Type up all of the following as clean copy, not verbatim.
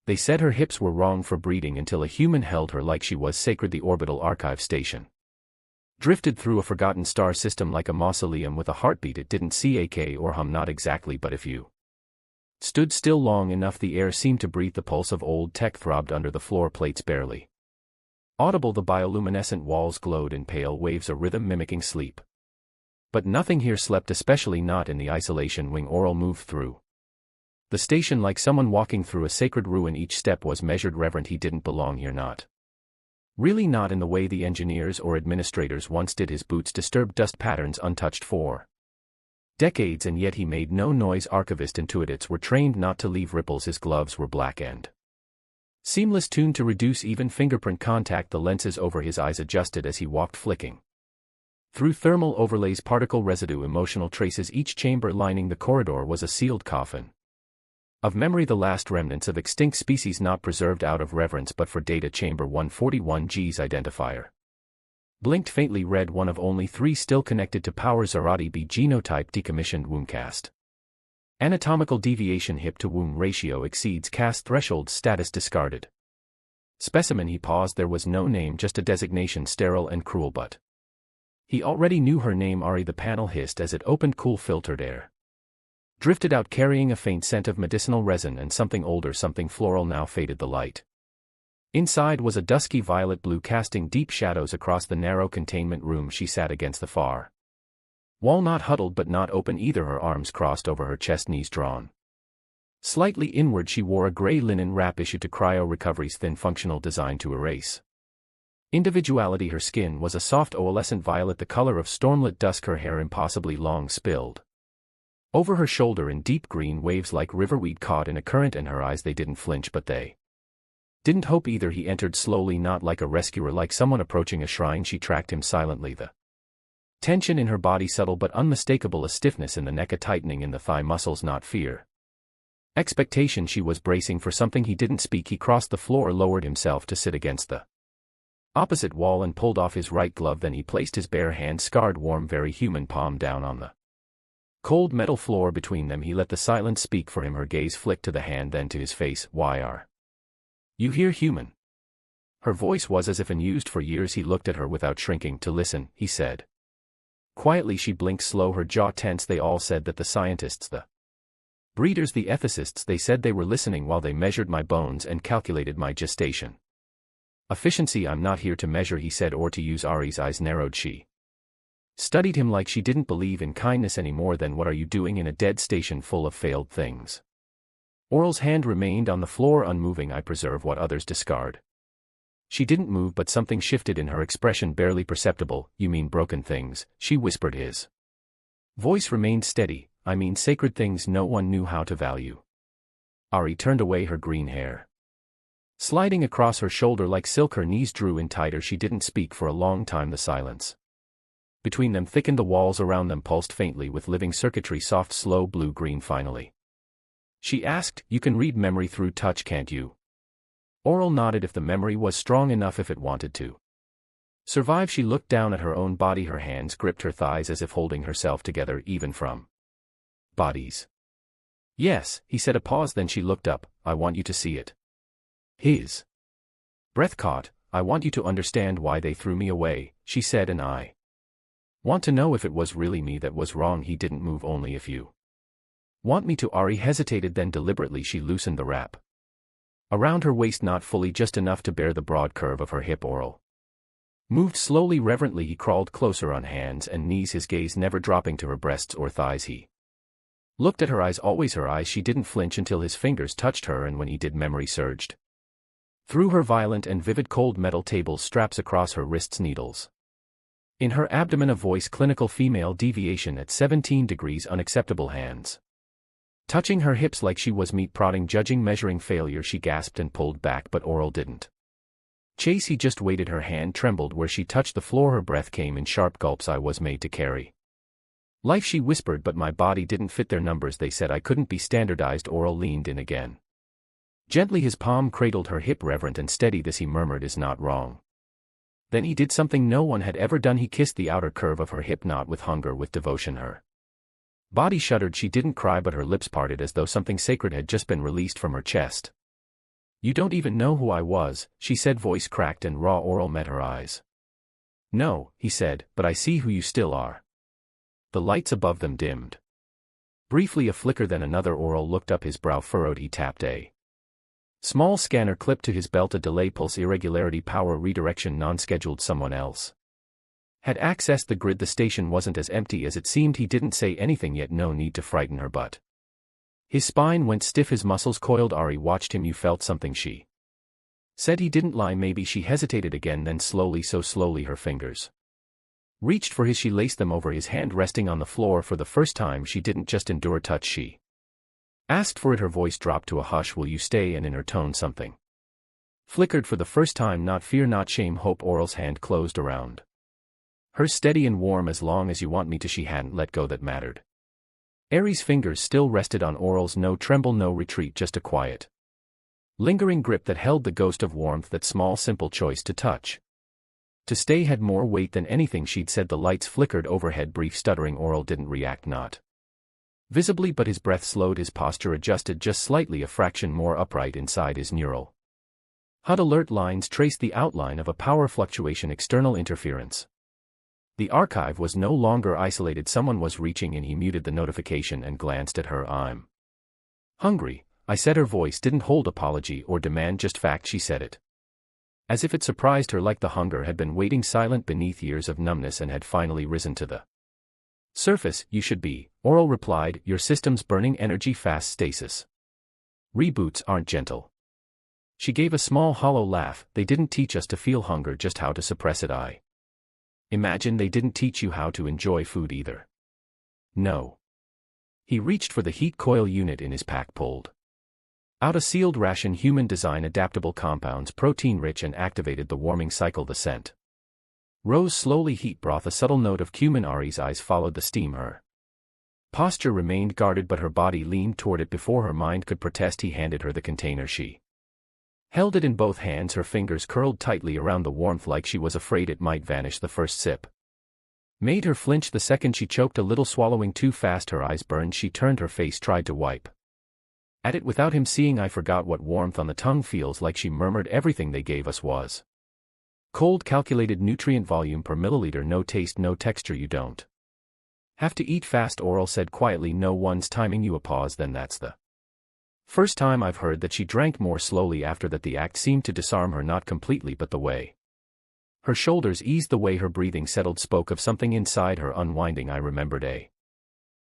They said her hips were wrong for breeding until a human held her like she was sacred. The orbital archive station drifted through a forgotten star system like a mausoleum with a heartbeat it didn't see or hum. Not exactly, but if you stood still long enough the air seemed to breathe. The pulse of old tech throbbed under the floor plates, barely audible. The bioluminescent walls glowed in pale waves, a rhythm mimicking sleep. But nothing here slept, especially not in the isolation wing Oral moved through the station like someone walking through a sacred ruin. Each step was measured. Reverent, he didn't belong here, not really, not in the way the engineers or administrators once did. His boots disturbed dust patterns untouched for decades, and yet he made no noise. Archivist intuitives were trained not to leave ripples. His gloves were black and seamless, tuned to reduce even fingerprint contact. The lenses over his eyes adjusted as he walked, flicking through thermal overlays, particle residue, emotional traces. Each chamber lining the corridor was a sealed coffin of memory, the last remnants of extinct species, not preserved out of reverence but for data. Chamber 141G's identifier blinked faintly, red, one of only 3 still connected to power. Zarati B genotype decommissioned. Womb cast anatomical deviation, hip to womb ratio exceeds cast threshold. Status discarded. Specimen. He paused. There was no name, just a designation, sterile and cruel, but he already knew her name. Ari. The panel hissed as it opened. Cool filtered air drifted out, carrying a faint scent of medicinal resin and something older, something floral, now faded. The light inside was a dusky violet blue, casting deep shadows across the narrow containment room. She sat against the far wall, not huddled but not open either, her arms crossed over her chest, knees drawn slightly inward. She wore a gray linen wrap issued to Cryo Recovery's thin functional design to erase individuality. Her skin was a soft opalescent violet, the color of stormlit dusk. Her hair impossibly long spilled over her shoulder in deep green waves like riverweed caught in a current, and her eyes, they didn't flinch, but they didn't hope either. He entered slowly, not like a rescuer, like someone approaching a shrine. She tracked him silently, the tension in her body subtle but unmistakable, a stiffness in the neck, a tightening in the thigh muscles, not fear, expectation. She was bracing for something. He didn't speak. He crossed the floor, lowered himself to sit against the opposite wall and pulled off his right glove. Then he placed his bare hand, scarred, warm, very human, palm down on the cold metal floor between them. He let the silence speak for him. Her gaze flicked to the hand, then to his face. Why are you here, human? Her voice was as if unused for years. He looked at her without shrinking. To listen, he said quietly. She blinked slow, her jaw tense. They all said that, the scientists, the breeders, the ethicists, they said they were listening while they measured my bones and calculated my gestation efficiency. I'm not here to measure, he said, or to use. Ari's eyes narrowed. She studied him like she didn't believe in kindness any more. Then what are you doing in a dead station full of failed things? Oral's hand remained on the floor, unmoving. I preserve what others discard. She didn't move, but something shifted in her expression, barely perceptible. You mean broken things? She whispered. His voice remained steady. I mean sacred things no one knew how to value. Ari turned away, her green hair sliding across her shoulder like silk. Her knees drew in tighter. She didn't speak for a long time. The silence between them thickened. The walls around them pulsed faintly with living circuitry, soft, slow, blue-green. Finally she asked, you can read memory through touch, can't you? Oral nodded. If the memory was strong enough, if it wanted to survive. She looked down at her own body. Her hands gripped her thighs as if holding herself together, even from bodies. Yes, he said. A pause, then she looked up. I want you to see it. His breath caught. I want you to understand why they threw me away, she said, and I want to know if it was really me that was wrong. He didn't move. Only if you want me to. Ari hesitated, then deliberately she loosened the wrap around her waist, not fully, just enough to bear the broad curve of her hip. Oral moved slowly, reverently. He crawled closer on hands and knees, his gaze never dropping to her breasts or thighs. He looked at her eyes, always her eyes. She didn't flinch until his fingers touched her, and when he did, memory surged through her, violent and vivid. Cold metal tables, straps across her wrists, needles in her abdomen, a voice, clinical, female, deviation at 17 degrees, unacceptable. Hands touching her hips like she was meat, prodding, judging, measuring, failure. She gasped and pulled back, but Oral didn't chase. He just waited. Her hand trembled where she touched the floor. Her breath came in sharp gulps. I was made to carry life, she whispered, but my body didn't fit their numbers. They said I couldn't be standardized. Oral leaned in again. Gently his palm cradled her hip. Reverent and steady, this, he murmured, is not wrong. Then he did something no one had ever done. He kissed the outer curve of her hip, not with hunger, with devotion. Her body shuddered. She didn't cry, but her lips parted as though something sacred had just been released from her chest. You don't even know who I was, she said, voice cracked and raw oral met her eyes. No, he said, but I see who you still are. The lights above them dimmed. Briefly a flicker, then another oral looked up, his brow furrowed, he tapped a small scanner clipped to his belt, a delay pulse, irregularity, power redirection, non-scheduled. Someone else had accessed the grid. The station wasn't as empty as it seemed. He didn't say anything, yet no need to frighten her, but his spine went stiff, his muscles coiled. Ari watched him. You felt something, she said. He didn't lie. Maybe. She hesitated again, then slowly, so slowly, her fingers reached for his. She laced them over his hand, resting on the floor. For the first time she didn't just endure touch, she asked for it. Her voice dropped to a hush. Will you stay? And in her tone something flickered for the first time. Not fear, not shame, hope. Oral's hand closed around her, steady and warm. As long as you want me to. She hadn't let go. That mattered. Ari's fingers still rested on Oral's. No tremble, no retreat, just a quiet, lingering grip that held the ghost of warmth. That small, simple choice to touch, to stay, had more weight than anything she'd said. The lights flickered overhead. Brief stuttering. Oral didn't react, not visibly, but his breath slowed, his posture adjusted just slightly, a fraction more upright. Inside his neural HUD alert lines traced the outline of a power fluctuation, external interference. The archive was no longer isolated. Someone was reaching in. He muted the notification and glanced at her. I'm hungry, I said. Her voice didn't hold apology or demand, just fact. She said it as if it surprised her, like the hunger had been waiting silent beneath years of numbness and had finally risen to the surface. You should be, Oral replied. Your system's burning energy fast. Stasis reboots aren't gentle. She gave a small hollow laugh. They didn't teach us to feel hunger, just how to suppress it. I imagine they didn't teach you how to enjoy food either. No. He reached for the heat coil unit in his pack, pulled out a sealed ration, human design, adaptable compounds, protein rich, and activated the warming cycle. The scent rose slowly, heat broth, a subtle note of cumin. Ari's eyes followed the steam. Her posture remained guarded, but her body leaned toward it before her mind could protest. He handed her the container. She held it in both hands, her fingers curled tightly around the warmth, like she was afraid it might vanish. The first sip made her flinch. The second she choked a little, swallowing too fast. Her eyes burned. She turned her face, tried to wipe at it without him seeing. I forgot what warmth on the tongue feels like, she murmured. Everything they gave us was cold, calculated nutrient volume per milliliter, no taste, no texture. You don't have to eat fast, Oral said quietly. No one's timing you. A pause. Then that's the first time I've heard that. She drank more slowly after that. The act seemed to disarm her, not completely, but the way her shoulders eased, the way her breathing settled, spoke of something inside her unwinding. I remembered a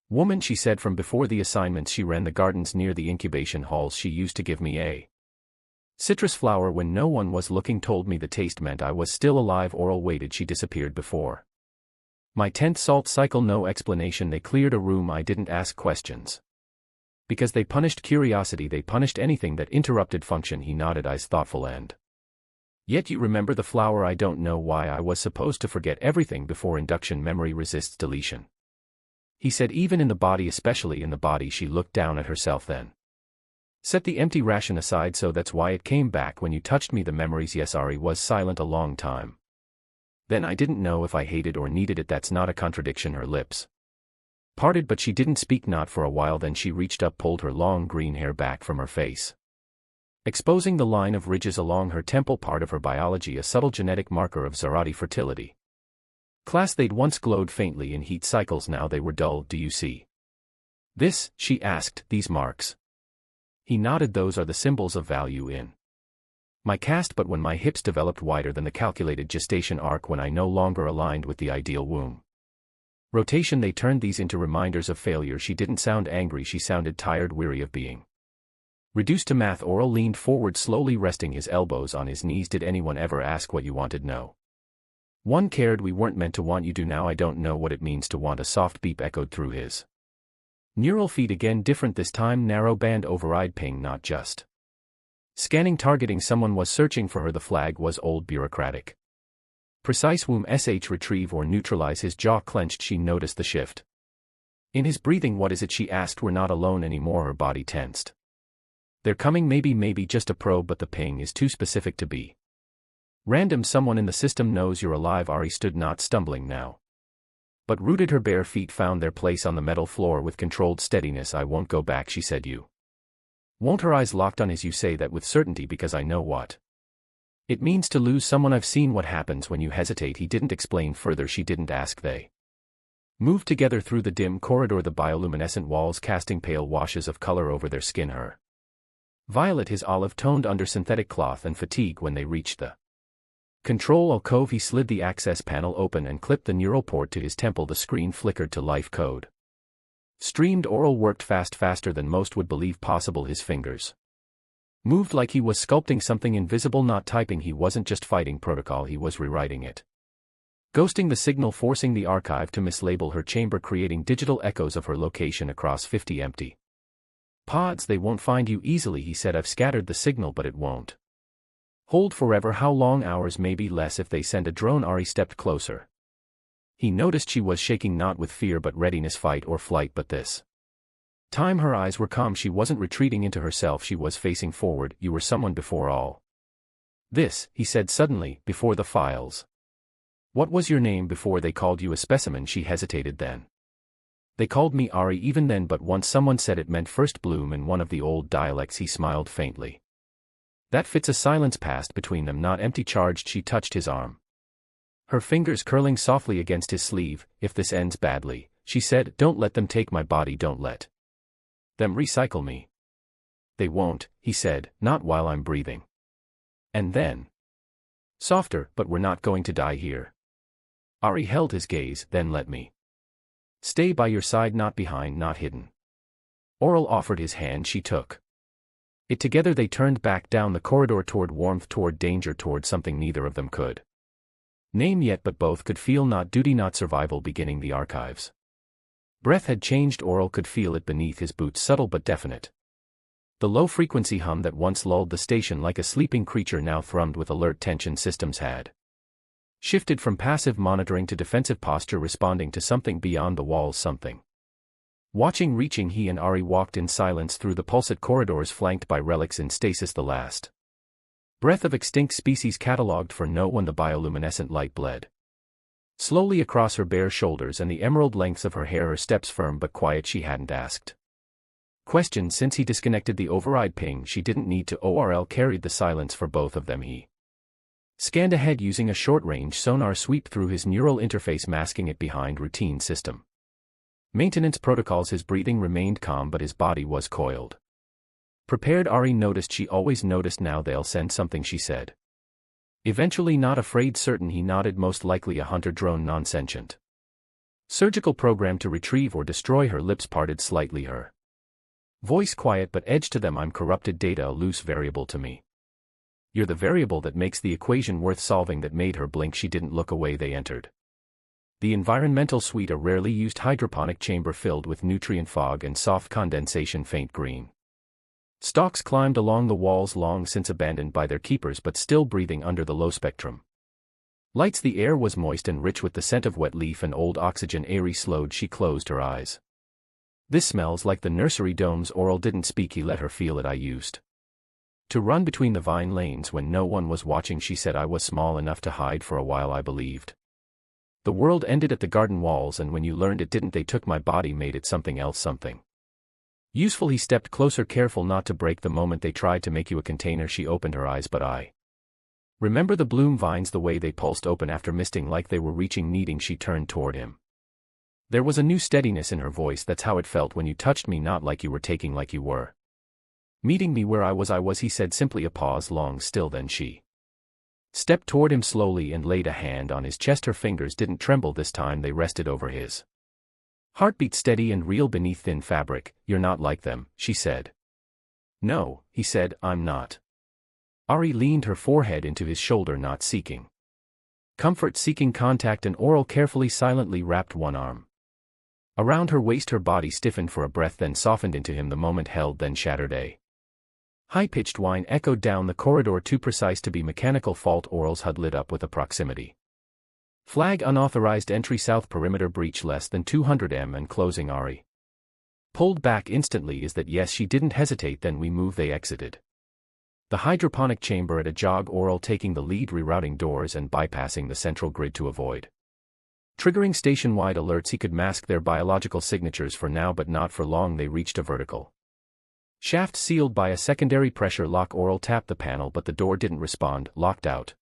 woman, she said, from before the assignments. She ran the gardens near the incubation halls. She used to give me a citrus flower when no one was looking, told me the taste meant I was still alive. Oral waited. She disappeared before my 10th salt cycle. No explanation. They cleared a room. I didn't ask questions, because they punished curiosity. They punished anything that interrupted function. He nodded, eyes thoughtful. And yet you remember the flower. I don't know why I was supposed to forget everything before induction. Memory resists deletion, he said, even in the body, especially in the body. She looked down at herself, then set the empty ration aside. So that's why it came back when you touched me. The memories. Yes. Ari was silent a long time. Then I didn't know if I hated or needed it. That's not a contradiction. Her lips parted, but she didn't speak, not for a while. Then she reached up, pulled her long green hair back from her face, exposing the line of ridges along her temple, part of her biology, a subtle genetic marker of Zarati fertility. Class. They'd once glowed faintly in heat cycles, now they were dull. Do you see this? She asked. These marks? He nodded. Those are the symbols of value in my caste, but when my hips developed wider than the calculated gestation arc, when I no longer aligned with the ideal womb rotation, they turned these into reminders of failure. She didn't sound angry. She sounded tired, weary of being reduced to math. Oral leaned forward, slowly resting his elbows on his knees. Did anyone ever ask what you wanted? No one cared. We weren't meant to want. You do now. I don't know what it means to want. A soft beep echoed through his neural feed. Again, different this time. Narrow band override ping, not just scanning, targeting. Someone was searching for her. The flag was old, bureaucratic, precise. Womb sh, retrieve or neutralize. His jaw clenched. She noticed the shift in his breathing. What is it? She asked. We're not alone anymore. Her body tensed. They're coming. Maybe just a probe, but the ping is too specific to be random. Someone in the system knows you're alive. Ari stood, not stumbling now, but rooted. Her bare feet found their place on the metal floor with controlled steadiness. I won't go back, she said. You Won't her eyes locked on his? You say that with certainty because I know what it means to lose someone. I've seen what happens when you hesitate. He didn't explain further. She didn't ask. They moved together through the dim corridor, the bioluminescent walls casting pale washes of color over their skin, her violet, his olive-toned under synthetic cloth and fatigue. When they reached the control alcove, he slid the access panel open and clipped the neural port to his temple. The screen flickered to life. Code streamed. Oral worked fast, faster than most would believe possible. His fingers moved like he was sculpting something invisible, not typing. He wasn't just fighting protocol, he was rewriting it. Ghosting the signal, forcing the archive to mislabel her chamber, creating digital echoes of her location across 50 empty pods. They won't find you easily, he said. I've scattered the signal, but it won't hold forever. How long? Hours, maybe less if they send a drone. Ari stepped closer. He noticed she was shaking, not with fear but readiness, fight or flight. But this time her eyes were calm. She wasn't retreating into herself, she was facing forward. You were someone before all this, he said suddenly, before the files. What was your name before they called you a specimen? She hesitated. Then they called me Ari. Even then, but once someone said it meant first bloom in one of the old dialects. He smiled faintly. That fits. A silence passed between them, not empty, charged. She touched his arm, her fingers curling softly against his sleeve. If this ends badly, she said, don't let them take my body, don't let them recycle me. They won't, he said, not while I'm breathing. And then softer, but we're not going to die here. Ari held his gaze. Then let me stay by your side, not behind, not hidden. Oral offered his hand. She took it. Together they turned back down the corridor, toward warmth, toward danger, toward something neither of them could name yet, but both could feel. Not duty, not survival. Beginning. The archives breath had changed. Oral could feel it beneath his boots, subtle but definite. The low-frequency hum that once lulled the station like a sleeping creature now thrummed with alert tension. Systems had shifted from passive monitoring to defensive posture, responding to something beyond the walls, something watching, reaching. He and Ari walked in silence through the pulsate corridors, flanked by relics in stasis, the last breath of extinct species catalogued for no one. The bioluminescent light bled slowly across her bare shoulders and the emerald lengths of her hair, her steps firm but quiet. She hadn't asked questions since he disconnected the override ping. She didn't need to. ORL carried the silence for both of them. He scanned ahead using a short-range sonar sweep through his neural interface, masking it behind routine system maintenance protocols. His breathing remained calm, but his body was coiled. Prepared. Ari noticed. She always noticed now. They'll send something, she said. Eventually, not afraid, certain. He nodded. Most likely a hunter drone, non-sentient surgical program to retrieve or destroy. Her lips parted slightly, her voice quiet but edged to them. I'm corrupted data, a loose variable to me. You're the variable that makes the equation worth solving. That made her blink. She didn't look away. They entered the environmental suite, a rarely used hydroponic chamber filled with nutrient fog and soft condensation. Faint green stalks climbed along the walls, long since abandoned by their keepers but still breathing under the low spectrum lights. The air was moist and rich with the scent of wet leaf and old oxygen. Ari slowed. She closed her eyes. This smells like the nursery domes. Oral didn't speak. He let her feel it. I used to run between the vine lanes when no one was watching, she said. I was small enough to hide for a while. I believed the world ended at the garden walls, and when you learned it didn't, they took my body, made it something else, something useful. He stepped closer, careful not to break. The moment they tried to make you a container. She opened her eyes. But I remember the bloom vines, the way they pulsed open after misting, like they were reaching, needing. She turned toward him. There was a new steadiness in her voice. That's how it felt when you touched me, not like you were taking, like you were meeting me where I was, he said simply. A pause, long still, then she stepped toward him slowly and laid a hand on his chest. Her fingers didn't tremble this time. They rested over his heartbeat, steady and real beneath thin fabric. You're not like them, she said. No, he said, I'm not. Ari leaned her forehead into his shoulder, not seeking comfort, seeking contact. And Oral carefully, silently wrapped one arm around her waist. Her body stiffened for a breath, then softened into him. The moment held, then shattered. A high-pitched whine echoed down the corridor, too precise to be mechanical fault. Oral's HUD lit up with a proximity flag, unauthorized entry, south perimeter breach, less than 200 m and closing. Ari pulled back instantly. Is that yes? She didn't hesitate. Then we move. They exited the hydroponic chamber at a jog, Oral taking the lead, rerouting doors and bypassing the central grid to avoid triggering station-wide alerts. He could mask their biological signatures for now, but not for long. They reached a vertical Shaft sealed by a secondary pressure lock. Oral tapped the panel but the door didn't respond. Locked out?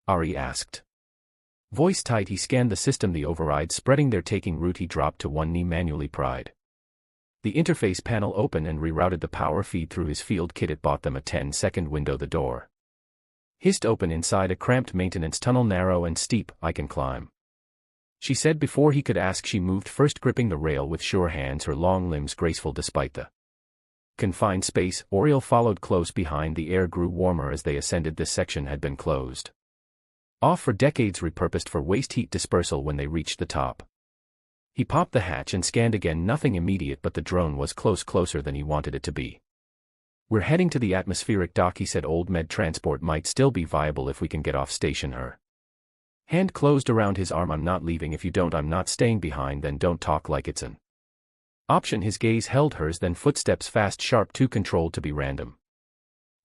Ari asked. Voice tight he scanned the system. The override spreading there taking root. He dropped to one knee manually pried the interface panel open and rerouted the power feed through his field kit. It bought them a 10-second window. The door hissed open inside a cramped maintenance tunnel, narrow and steep. I can climb, she said before he could ask. She moved first, gripping the rail with sure hands, her long limbs graceful despite the confined space. Oriel followed close behind. The air grew warmer as they ascended. This section had been closed off for decades, repurposed for waste heat dispersal. When they reached the top, he popped the hatch and scanned again. Nothing immediate, but the drone was closer than he wanted it to be. We're heading to the atmospheric dock, he said. Old med transport might still be viable if we can get off station. Her hand closed around his arm. I'm not leaving if you don't. I'm not staying behind. Then don't talk like it's an option. His gaze held hers, then footsteps fast, sharp, too controlled to be random.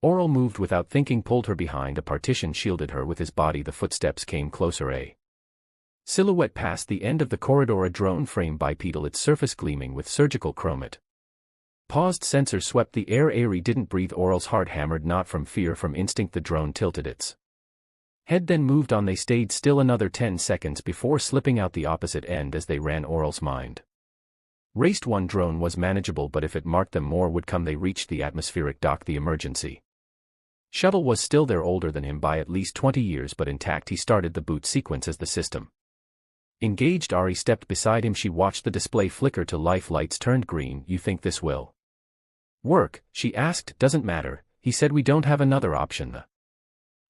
Oral moved without thinking, pulled her behind. A partition shielded her with his body. The footsteps came closer. A silhouette past the end of the corridor, a drone frame bipedal, its surface gleaming with surgical chrome. It paused, sensors swept the air. Ari didn't breathe. Oral's heart hammered, not from fear, from instinct. The drone tilted its head, then moved on. They stayed still another 10 seconds before slipping out the opposite end. As they ran, Oral's mind raced. One drone was manageable, but if it marked them, more would come. They reached the atmospheric dock. The emergency shuttle was still there, older than him by at least 20 years, but intact. He started the boot sequence as the system engaged. Ari stepped beside him. She watched the display flicker to life. Lights turned green. You think this will work? She asked. Doesn't matter, he said. We don't have another option. The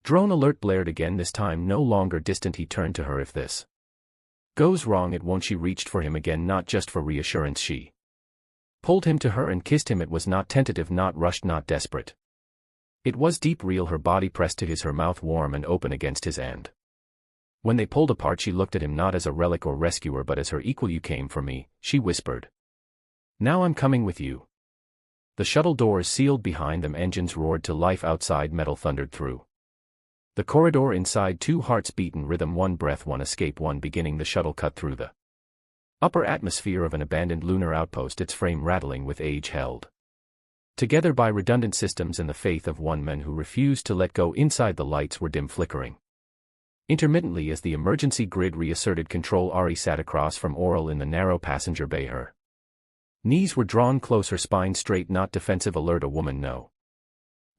drone alert blared again, this time no longer distant. He turned to her. If this goes wrong, it won't. She reached for him again, not just for reassurance. She pulled him to her and kissed him. It was not tentative, not rushed, not desperate. It was deep, real. Her body pressed to his, her mouth warm and open against his end. When they pulled apart, she looked at him not as a relic or rescuer but as her equal. You came for me, she whispered. Now I'm coming with you. The shuttle doors sealed behind them. Engines roared to life outside. Metal thundered through the corridor inside. Two hearts beat in rhythm, one breath, one escape, one beginning. The shuttle cut through the upper atmosphere of an abandoned lunar outpost, its frame rattling with age, held together by redundant systems and the faith of one man who refused to let go. Inside, the lights were dim, flickering intermittently as the emergency grid reasserted control. Ari sat across from Oral in the narrow passenger bay. Her knees were drawn close, her spine straight, not defensive, alert. A woman no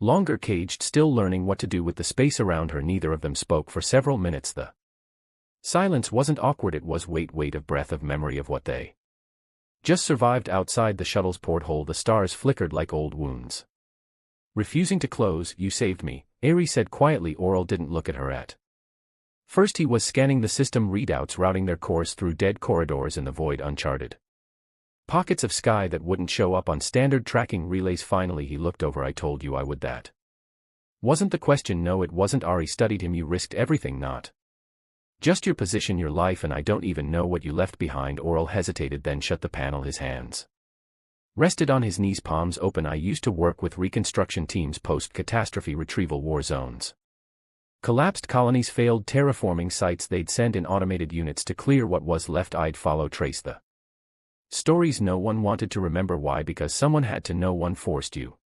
longer caged, still learning what to do with the space around her. Neither of them spoke for several minutes. The silence wasn't awkward, it was weight of breath, of memory, of what they just survived. Outside the shuttle's porthole, the stars flickered like old wounds refusing to close. You saved me, Ari said quietly. Oral didn't look at her at first. He was scanning the system readouts, routing their course through dead corridors in the void, uncharted pockets of sky that wouldn't show up on standard tracking relays. Finally he looked over. I told you I would. That wasn't the question. No, it wasn't. Ari studied him. You risked everything, not just your position, your life, and I don't even know what you left behind. Oral hesitated, then shut the panel. His hands rested on his knees, palms open. I used to work with reconstruction teams, post-catastrophe retrieval, war zones, collapsed colonies, failed terraforming sites. They'd send in automated units to clear what was left. I'd follow, trace the stories no one wanted to remember. Why? Because someone had to. No one forced you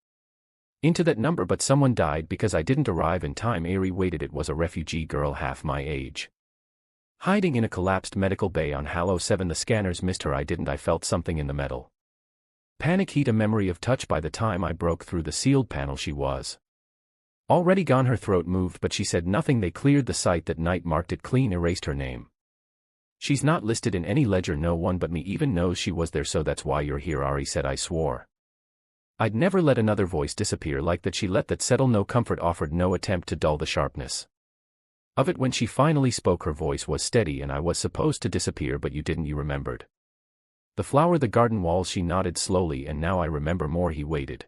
into that number, but someone died because I didn't arrive in time. Ari waited. It was a refugee girl half my age, hiding in a collapsed medical bay on Halo 7. The scanners missed her. I didn't. I felt something in the metal panic heat, a memory of touch. By the time I broke through the sealed panel, she was already gone. Her throat moved, but she said nothing. They cleared the site that night, marked it clean, erased her name. She's not listed in any ledger. No one but me even knows she was there. So that's why you're here, Ari said. I swore I'd never let another voice disappear like that. She let that settle. No comfort offered, no attempt to dull the sharpness of it. When she finally spoke, her voice was steady. And I was supposed to disappear, but you didn't. You remembered the flower, the garden walls. She nodded slowly. And now I remember more. He waited.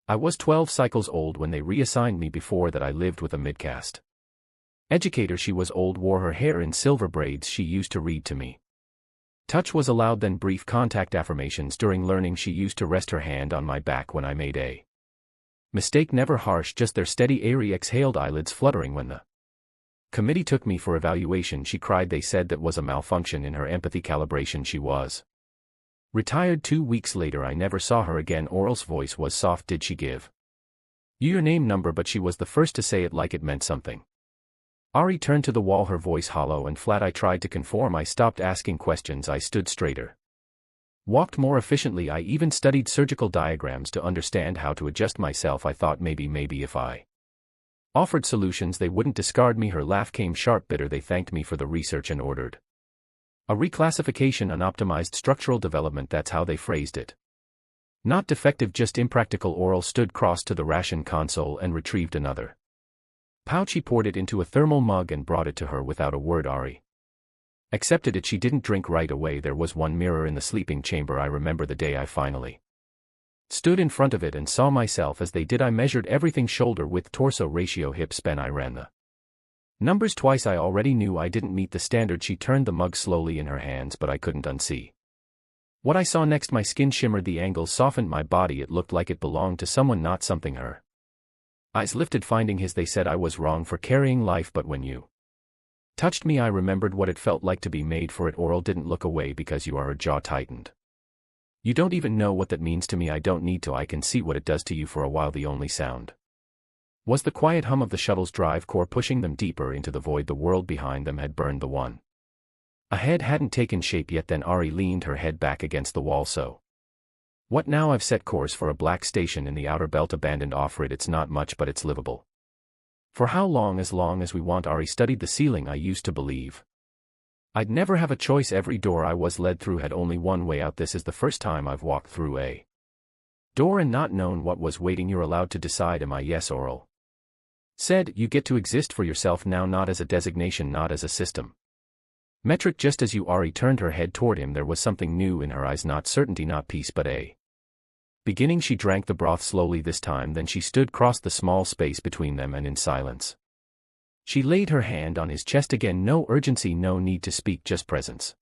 I was 12 cycles old when they reassigned me. Before that I lived with a midcaste educator. She was old, wore her hair in silver braids. She used to read to me. Touch was allowed, then brief contact affirmations. During learning she used to rest her hand on my back when I made a mistake. Never harsh, just there, steady. Ari exhaled, eyelids fluttering. When the committee took me for evaluation, she cried. They said that was a malfunction in her empathy calibration. She was Retired 2 weeks later. I never saw her again. Oral's voice was soft. Did she give you your name number? But she was the first to say it like it meant something. Ari turned to the wall, her voice hollow and flat. I tried to conform. I stopped asking questions. I stood straighter. Walked more efficiently. I even studied surgical diagrams to understand how to adjust myself. I thought maybe if I offered solutions they wouldn't discard me. Her laugh came sharp, bitter. They thanked me for the research and ordered a reclassification, unoptimized structural development. That's how they phrased it. Not defective, just impractical. Oral stood crossed to the ration console and retrieved another pouch. He poured it into a thermal mug and brought it to her without a word. Ari accepted it. She didn't drink right away. There was one mirror in the sleeping chamber. I remember the day I finally stood in front of it and saw myself as they did. I measured everything: shoulder width, torso ratio, hip span. I ran the numbers twice. I already knew I didn't meet the standard. She turned the mug slowly in her hands, but I couldn't unsee what I saw next. My skin shimmered, the angles softened my body. It looked like it belonged to someone, not something. Her eyes lifted, finding his. They said I was wrong for carrying life, but when you touched me I remembered what it felt like to be made for it. Oral didn't look away because you are. Her jaw tightened. You don't even know what that means to me. I don't need to. I can see what it does to you. For a while the only sound was the quiet hum of the shuttle's drive core pushing them deeper into the void. The world behind them had burned. The one ahead hadn't taken shape yet. Then Ari leaned her head back against the wall. So what now? I've set course for a black station in the outer belt, abandoned off-grid. It's not much, but it's livable. For how long? As long as we want. Ari studied the ceiling. I used to believe I'd never have a choice. Every door I was led through had only one way out. This is the first time I've walked through a door and not known what was waiting. You're allowed to decide. Am I? Yes, Oral said. You get to exist for yourself now, not as a designation, not as a system metric, just as you. Ari turned her head toward him. There was something new in her eyes, not certainty, not peace, but a beginning. She drank the broth slowly this time, then she stood across the small space between them and in silence she laid her hand on his chest again. No urgency, no need to speak, just presence.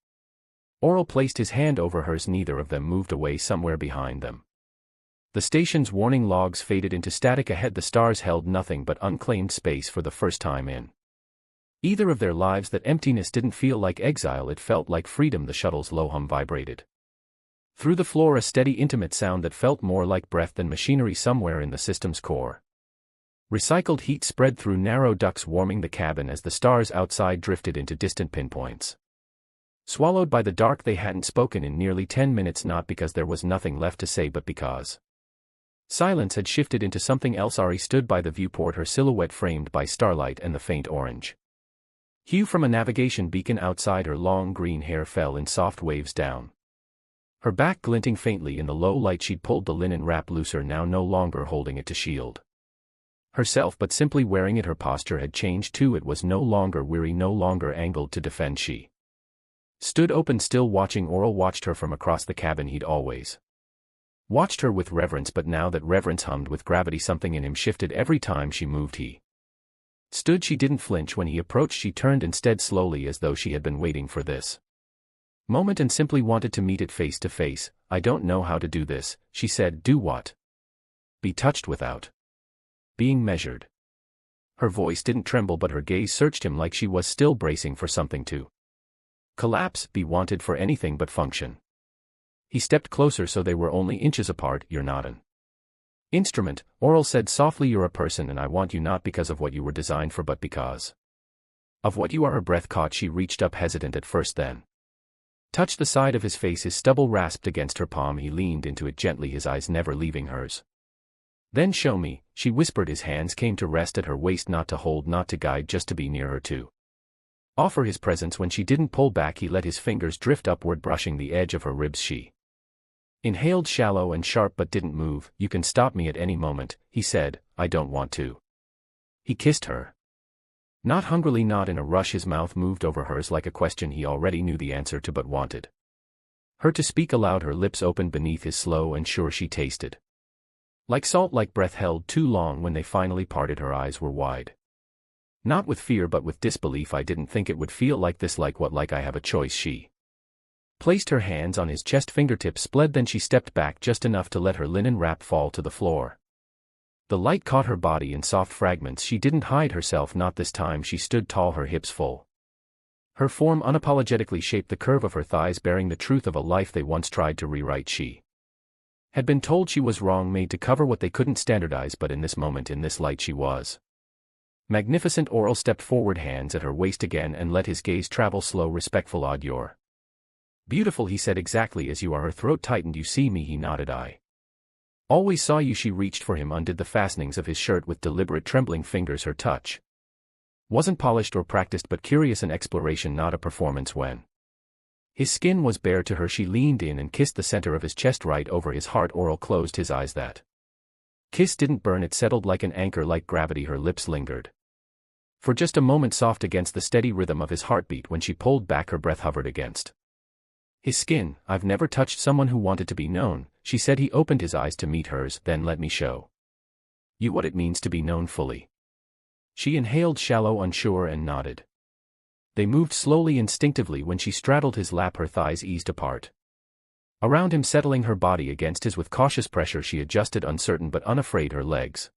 Oral placed his hand over hers. Neither of them moved. Away somewhere behind them the station's warning logs faded into static. Ahead the stars held nothing but unclaimed space. For the first time in either of their lives that emptiness didn't feel like exile, it felt like freedom. The shuttle's low hum vibrated through the floor, a steady intimate sound that felt more like breath than machinery. Somewhere in the system's core recycled heat spread through narrow ducts, warming the cabin as the stars outside drifted into distant pinpoints. Swallowed by the dark, they hadn't spoken in nearly 10 minutes, not because there was nothing left to say, but because silence had shifted into something else. Ari stood by the viewport, her silhouette framed by starlight and the faint orange hue from a navigation beacon outside. Her long green hair fell in soft waves down her back, glinting faintly in the low light. She'd pulled the linen wrap looser, now no longer holding it to shield herself, but simply wearing it. Her posture had changed too. It was no longer weary, no longer angled to defend. She stood open, still watching. Oral watched her from across the cabin. He'd always watched her with reverence, but now that reverence hummed with gravity, something in him shifted every time she moved. He stood. She didn't flinch when he approached. She turned instead, slowly, as though she had been waiting for this moment and simply wanted to meet it face to face. I don't know how to do this, she said. Do what? Be touched without being measured. Her voice didn't tremble, but her gaze searched him like she was still bracing for something to collapse, be wanted for anything but function. He stepped closer so they were only inches apart. You're not an instrument, Oral said softly. You're a person, and I want you not because of what you were designed for, but because of what you are. Her breath caught. She reached up, hesitant at first, then touched the side of his face. His stubble rasped against her palm. He leaned into it gently, his eyes never leaving hers. Then show me, she whispered. His hands came to rest at her waist, not to hold, not to guide, just to be near her, to offer his presence. When she didn't pull back, he let his fingers drift upward, brushing the edge of her ribs. She inhaled shallow and sharp but didn't move. You can stop me at any moment, he said. I don't want to. He kissed her. Not hungrily, not in a rush. His mouth moved over hers like a question he already knew the answer to but wanted her to speak aloud. Her lips opened beneath his, slow and sure. She tasted like salt, like breath held too long. When they finally parted, her eyes were wide. Not with fear but with disbelief. I didn't think it would feel like this. Like what? Like I have a choice. She placed her hands on his chest, fingertips bled. Then she stepped back just enough to let her linen wrap fall to the floor. The light caught her body in soft fragments. She didn't hide herself, not this time. She stood tall, her hips full Her form unapologetically shaped the curve of her thighs, bearing the truth of a life they once tried to rewrite. She had been told she was wrong, made to cover what they couldn't standardize, but in this moment, in this light, she was magnificent. Oral stepped forward, hands at her waist again, and let his gaze travel slow, respectful. Odd, you're beautiful, he said, exactly as you are. Her throat tightened. You see me, he nodded. I always saw you. She reached for him, undid the fastenings of his shirt with deliberate, trembling fingers. Her touch wasn't polished or practiced, but curious, an exploration, not a performance. When his skin was bare to her, she leaned in and kissed the center of his chest, right over his heart. Oral closed his eyes. That kiss didn't burn, it settled like an anchor, like gravity. Her lips lingered for just a moment, soft against the steady rhythm of his heartbeat. When she pulled back, her breath hovered against his skin. I've never touched someone who wanted to be known, she said. He opened his eyes to meet hers. Then let me show you what it means to be known fully. She inhaled shallow, unsure, and nodded. They moved slowly, instinctively. When she straddled his lap, her thighs eased apart around him, settling her body against his with cautious pressure. She adjusted, uncertain but unafraid. Her legs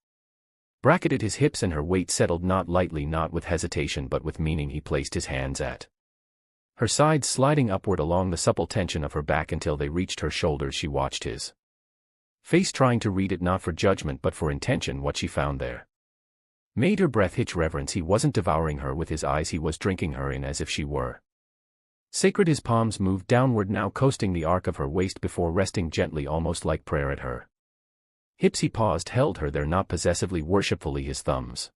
bracketed his hips and her weight settled, not lightly, not with hesitation but with meaning. He placed his hands at her sides, sliding upward along the supple tension of her back until they reached her shoulders. She watched his face, trying to read it, not for judgment but for intention. What she found there made her breath hitch. Reverence. He wasn't devouring her with his eyes, he was drinking her in as if she were sacred. His palms moved downward, now coasting the arc of her waist before resting gently, almost like prayer, at her hips. He paused, held her there, not possessively, worshipfully. His thumbs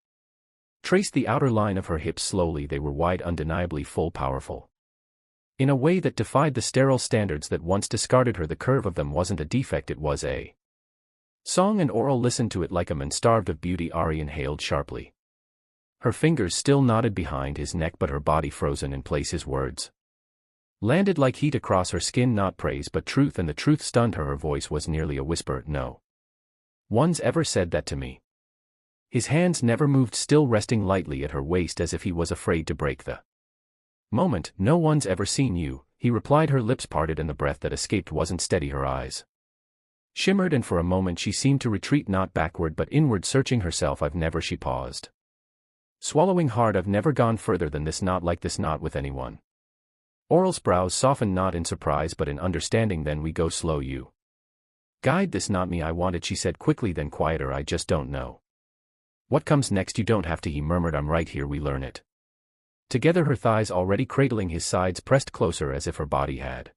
traced the outer line of her hips slowly. They were wide, undeniably full, powerful in a way that defied the sterile standards that once discarded her. The curve of them wasn't a defect, it was a song, and Oral listened to it like a man starved of beauty. Ari inhaled sharply. Her fingers still knotted behind his neck, but her body frozen in place. His words landed like heat across her skin, not praise but truth, and the truth stunned her. Her voice was nearly a whisper. No one's ever said that to me. His hands never moved, still resting lightly at her waist as if he was afraid to break the moment. No one's ever seen you, he replied. Her lips parted and the breath that escaped wasn't steady. Her eyes shimmered, and for a moment she seemed to retreat, not backward but inward, searching herself. I've never, she paused, swallowing hard, I've never gone further than this, not like this, not with anyone. Oral's brows softened, not in surprise but in understanding. Then we go slow, you guide this, not me. I want it, she said quickly, then quieter. I just don't know what comes next. You don't have to, he murmured. I'm right here, we learn it together. Her thighs already cradling his sides pressed closer as if her body had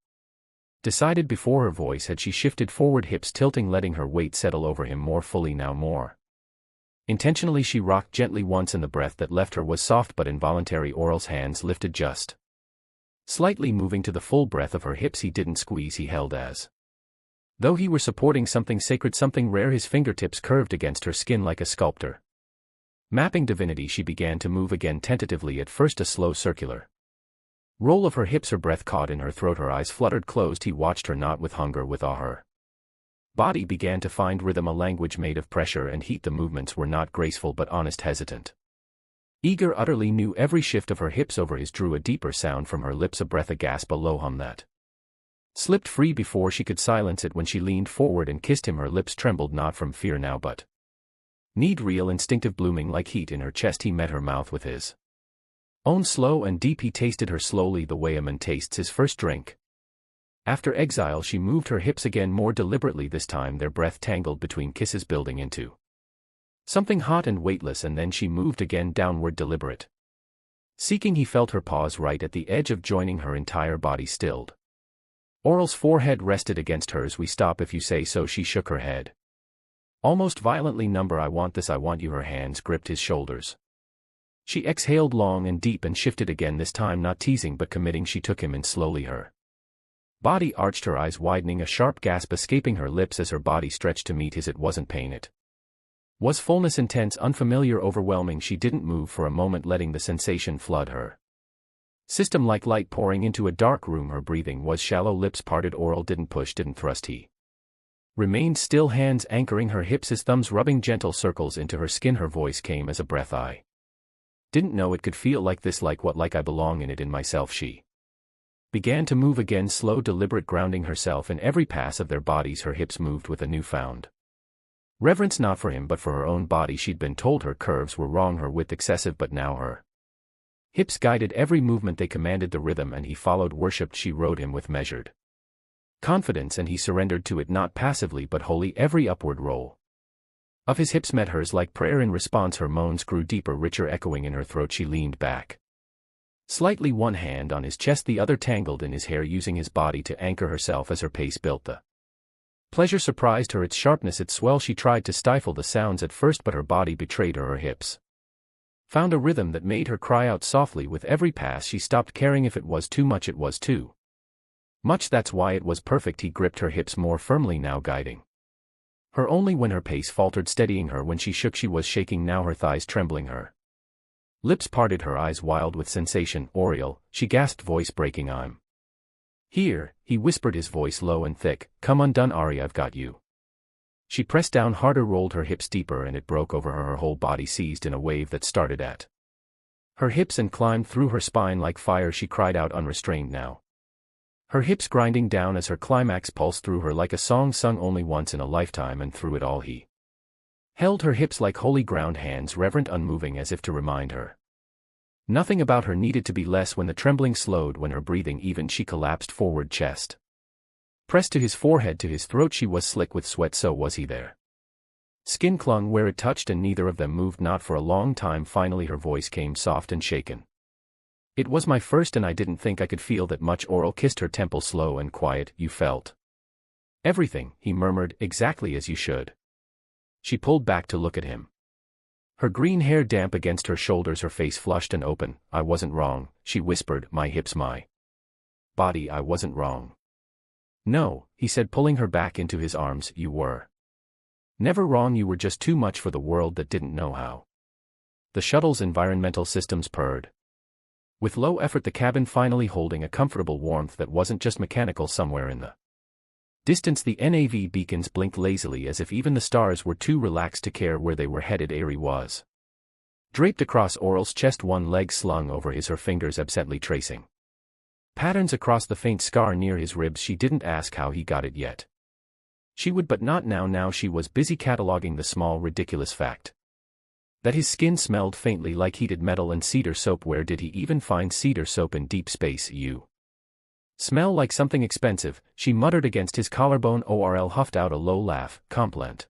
decided before her voice had. She shifted forward, hips tilting, letting her weight settle over him more fully, now more intentionally. She rocked gently once, and the breath that left her was soft but involuntary. Oral's hands lifted just slightly, moving to the full breadth of her hips. He didn't squeeze, he held as though he were supporting something sacred, something rare. His fingertips curved against her skin like a sculptor mapping divinity. She began to move again, tentatively, at first a slow circular roll of her hips. Her breath caught in her throat, her eyes fluttered closed. He watched her, not with hunger, with awe. Her body began to find rhythm, a language made of pressure and heat. The movements were not graceful but honest, hesitant, eager, utterly new. Every shift of her hips over his drew a deeper sound from her lips, a breath, a gasp, a low hum that slipped free before she could silence it. When she leaned forward and kissed him, her lips trembled, not from fear now but need, real, instinctive, blooming like heat in her chest. He met her mouth with his own, slow and deep. He tasted her slowly, the way a man tastes his first drink after exile. She moved her hips again, more deliberately this time, their breath tangled between kisses, building into something hot and weightless. And then she moved again, downward, deliberate, seeking. He felt her pause right at the edge of joining, her entire body stilled. Oral's forehead rested against hers. We stop if you say so. She shook her head almost violently. Number, I want this, I want you. Her hands gripped his shoulders. She exhaled long and deep and shifted again, this time not teasing but committing. She took him in slowly, her body arched, her eyes widening, a sharp gasp escaping her lips as her body stretched to meet his. It wasn't pain, it was fullness, intense, unfamiliar, overwhelming. She didn't move for a moment, letting the sensation flood her system like light pouring into a dark room. Her breathing was shallow, lips parted. Oral didn't push, didn't thrust. He remained still, hands anchoring her hips, his thumbs rubbing gentle circles into her skin. Her voice came as a breath. I didn't know it could feel like this. Like what? Like I belong in it, in myself. She began to move again, slow, deliberate, grounding herself in every pass of their bodies. Her hips moved with a newfound reverence, not for him but for her own body. She'd been told her curves were wrong, her width excessive, but now her Hips guided every movement, they commanded the rhythm, and he followed, worshipped. She rode him with measured confidence, and he surrendered to it, not passively but wholly. Every upward roll of his hips met hers like prayer. In response, her moans grew deeper, richer, echoing in her throat. She leaned back slightly, one hand on his chest, the other tangled in his hair, using his body to anchor herself as her pace built. The pleasure surprised her, its sharpness, its swell. She tried to stifle the sounds at first, but her body betrayed her. Her hips found a rhythm that made her cry out softly with every pass. She stopped caring if it was too much. It was too much. That's why it was perfect. He gripped her hips more firmly now, guiding her only when her pace faltered, steadying her when she shook. She was shaking now, her thighs trembling, her lips parted, her eyes wild with sensation. Oriel, she gasped, voice breaking. I'm here, he whispered, his voice low and thick. Come undone, Ari, I've got you. She pressed down harder, rolled her hips deeper, and it broke over her. Her whole body seized in a wave that started at her hips and climbed through her spine like fire. She cried out, unrestrained now, her hips grinding down as her climax pulsed through her like a song sung only once in a lifetime. And through it all he held her hips like holy ground, hands reverent, unmoving, as if to remind her nothing about her needed to be less. When the trembling slowed, when her breathing evened, she collapsed forward, chest pressed to his forehead, to his throat. She was slick with sweat, so was he. Their skin clung where it touched, and neither of them moved, not for a long time. Finally her voice came, soft and shaken. It was my first, and I didn't think I could feel that much. Oral kissed her temple, slow and quiet. You felt everything, he murmured, exactly as you should. She pulled back to look at him, her green hair damp against her shoulders, her face flushed and open. I wasn't wrong, she whispered. My hips, my body, I wasn't wrong. No, he said, pulling her back into his arms. You were never wrong. You were just too much for the world that didn't know how. The shuttle's environmental systems purred with low effort, the cabin finally holding a comfortable warmth that wasn't just mechanical. Somewhere in the distance, the NAV beacons blinked lazily, as if even the stars were too relaxed to care where they were headed. Ari was draped across Oral's chest, one leg slung over his, her fingers absently tracing patterns across the faint scar near his ribs. She didn't ask how he got it yet. She would, but not now. Now she was busy cataloging the small, ridiculous fact that his skin smelled faintly like heated metal and cedar soap. Where did he even find cedar soap in deep space? You smell like something expensive, she muttered against his collarbone. Orl huffed out a low laugh. Compliment.